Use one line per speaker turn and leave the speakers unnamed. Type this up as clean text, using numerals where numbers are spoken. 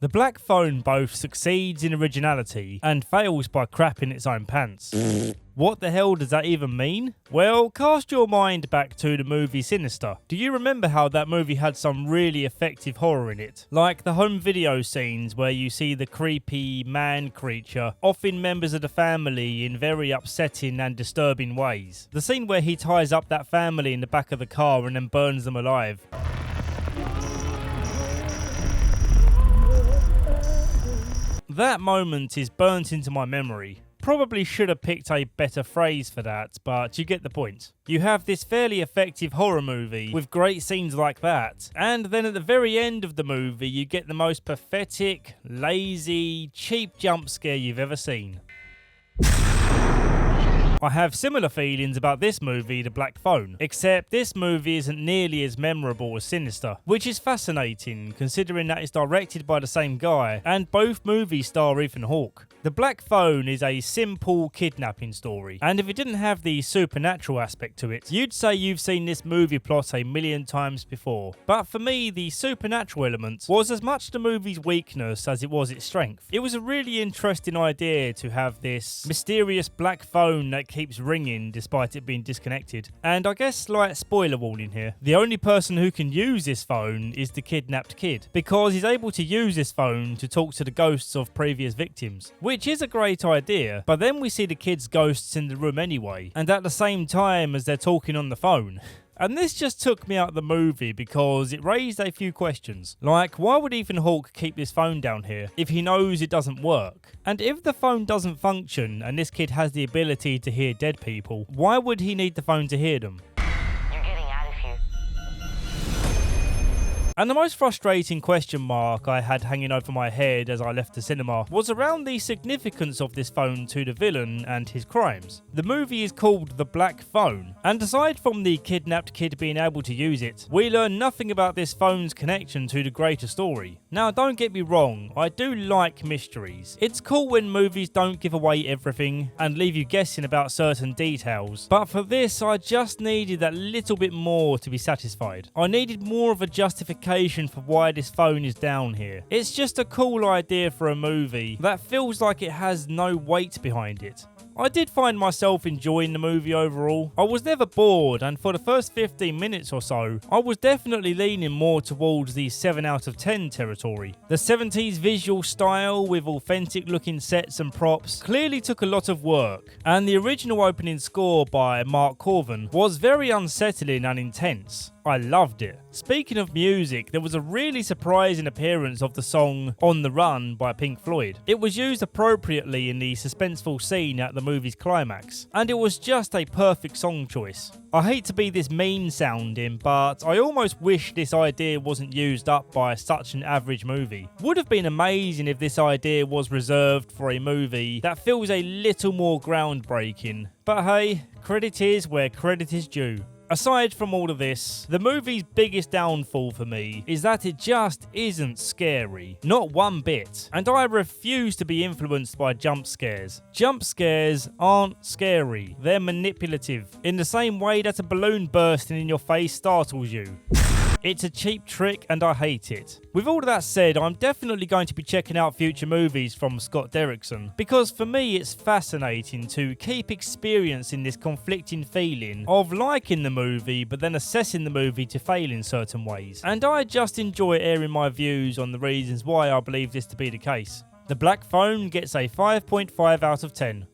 The Black Phone both succeeds in originality and fails by crapping its own pants. What the hell does that even mean? Well, cast your mind back to the movie Sinister. Do you remember how that movie had some really effective horror in it? Like the home video scenes where you see the creepy man creature, often members of the family in very upsetting and disturbing ways. The scene where he ties up that family in the back of the car and then burns them alive. That moment is burnt into my memory. Probably should have picked a better phrase for that, but you get the point. You have this fairly effective horror movie with great scenes like that, and then at the very end of the movie you get the most pathetic, lazy, cheap jump scare you've ever seen. I have similar feelings about this movie, The Black Phone, except this movie isn't nearly as memorable as Sinister, which is fascinating considering that it's directed by the same guy, and both movies star Ethan Hawke. The Black Phone is a simple kidnapping story, and if it didn't have the supernatural aspect to it, you'd say you've seen this movie plot a million times before. But for me, the supernatural element was as much the movie's weakness as it was its strength. It was a really interesting idea to have this mysterious black phone that keeps ringing despite it being disconnected. And I guess slight spoiler warning here, the only person who can use this phone is the kidnapped kid, because he's able to use this phone to talk to the ghosts of previous victims, which is a great idea, but then we see the kid's ghosts in the room anyway, and at the same time as they're talking on the phone. And this just took me out of the movie because it raised a few questions. Like, why would Ethan Hawke keep this phone down here if he knows it doesn't work? And if the phone doesn't function and this kid has the ability to hear dead people, why would he need the phone to hear them? And the most frustrating question mark I had hanging over my head as I left the cinema was around the significance of this phone to the villain and his crimes. The movie is called The Black Phone, and aside from the kidnapped kid being able to use it, we learn nothing about this phone's connection to the greater story. Now, don't get me wrong, I do like mysteries. It's cool when movies don't give away everything and leave you guessing about certain details, but for this I just needed that little bit more to be satisfied. I needed more of a justification for why this phone is down here. It's just a cool idea for a movie that feels like it has no weight behind it. I did find myself enjoying the movie overall. I was never bored, and for the first 15 minutes or so, I was definitely leaning more towards the 7 out of 10 territory. The 70s visual style with authentic looking sets and props clearly took a lot of work, and the original opening score by Mark Corvin was very unsettling and intense. I loved it. Speaking of music, there was a really surprising appearance of the song On the Run by Pink Floyd. It was used appropriately in the suspenseful scene at the movie's climax, and it was just a perfect song choice. I hate to be this mean sounding, but I almost wish this idea wasn't used up by such an average movie. Would have been amazing if this idea was reserved for a movie that feels a little more groundbreaking. But hey, credit is where credit is due. Aside from all of this, the movie's biggest downfall for me is that it just isn't scary. Not one bit. And I refuse to be influenced by jump scares. Jump scares aren't scary. They're manipulative. In the same way that a balloon bursting in your face startles you. It's a cheap trick and I hate it. With all of that said, I'm definitely going to be checking out future movies from Scott Derrickson, because for me it's fascinating to keep experiencing this conflicting feeling of liking the movie but then assessing the movie to fail in certain ways. And I just enjoy airing my views on the reasons why I believe this to be the case. The Black Phone gets a 5.5 out of 10.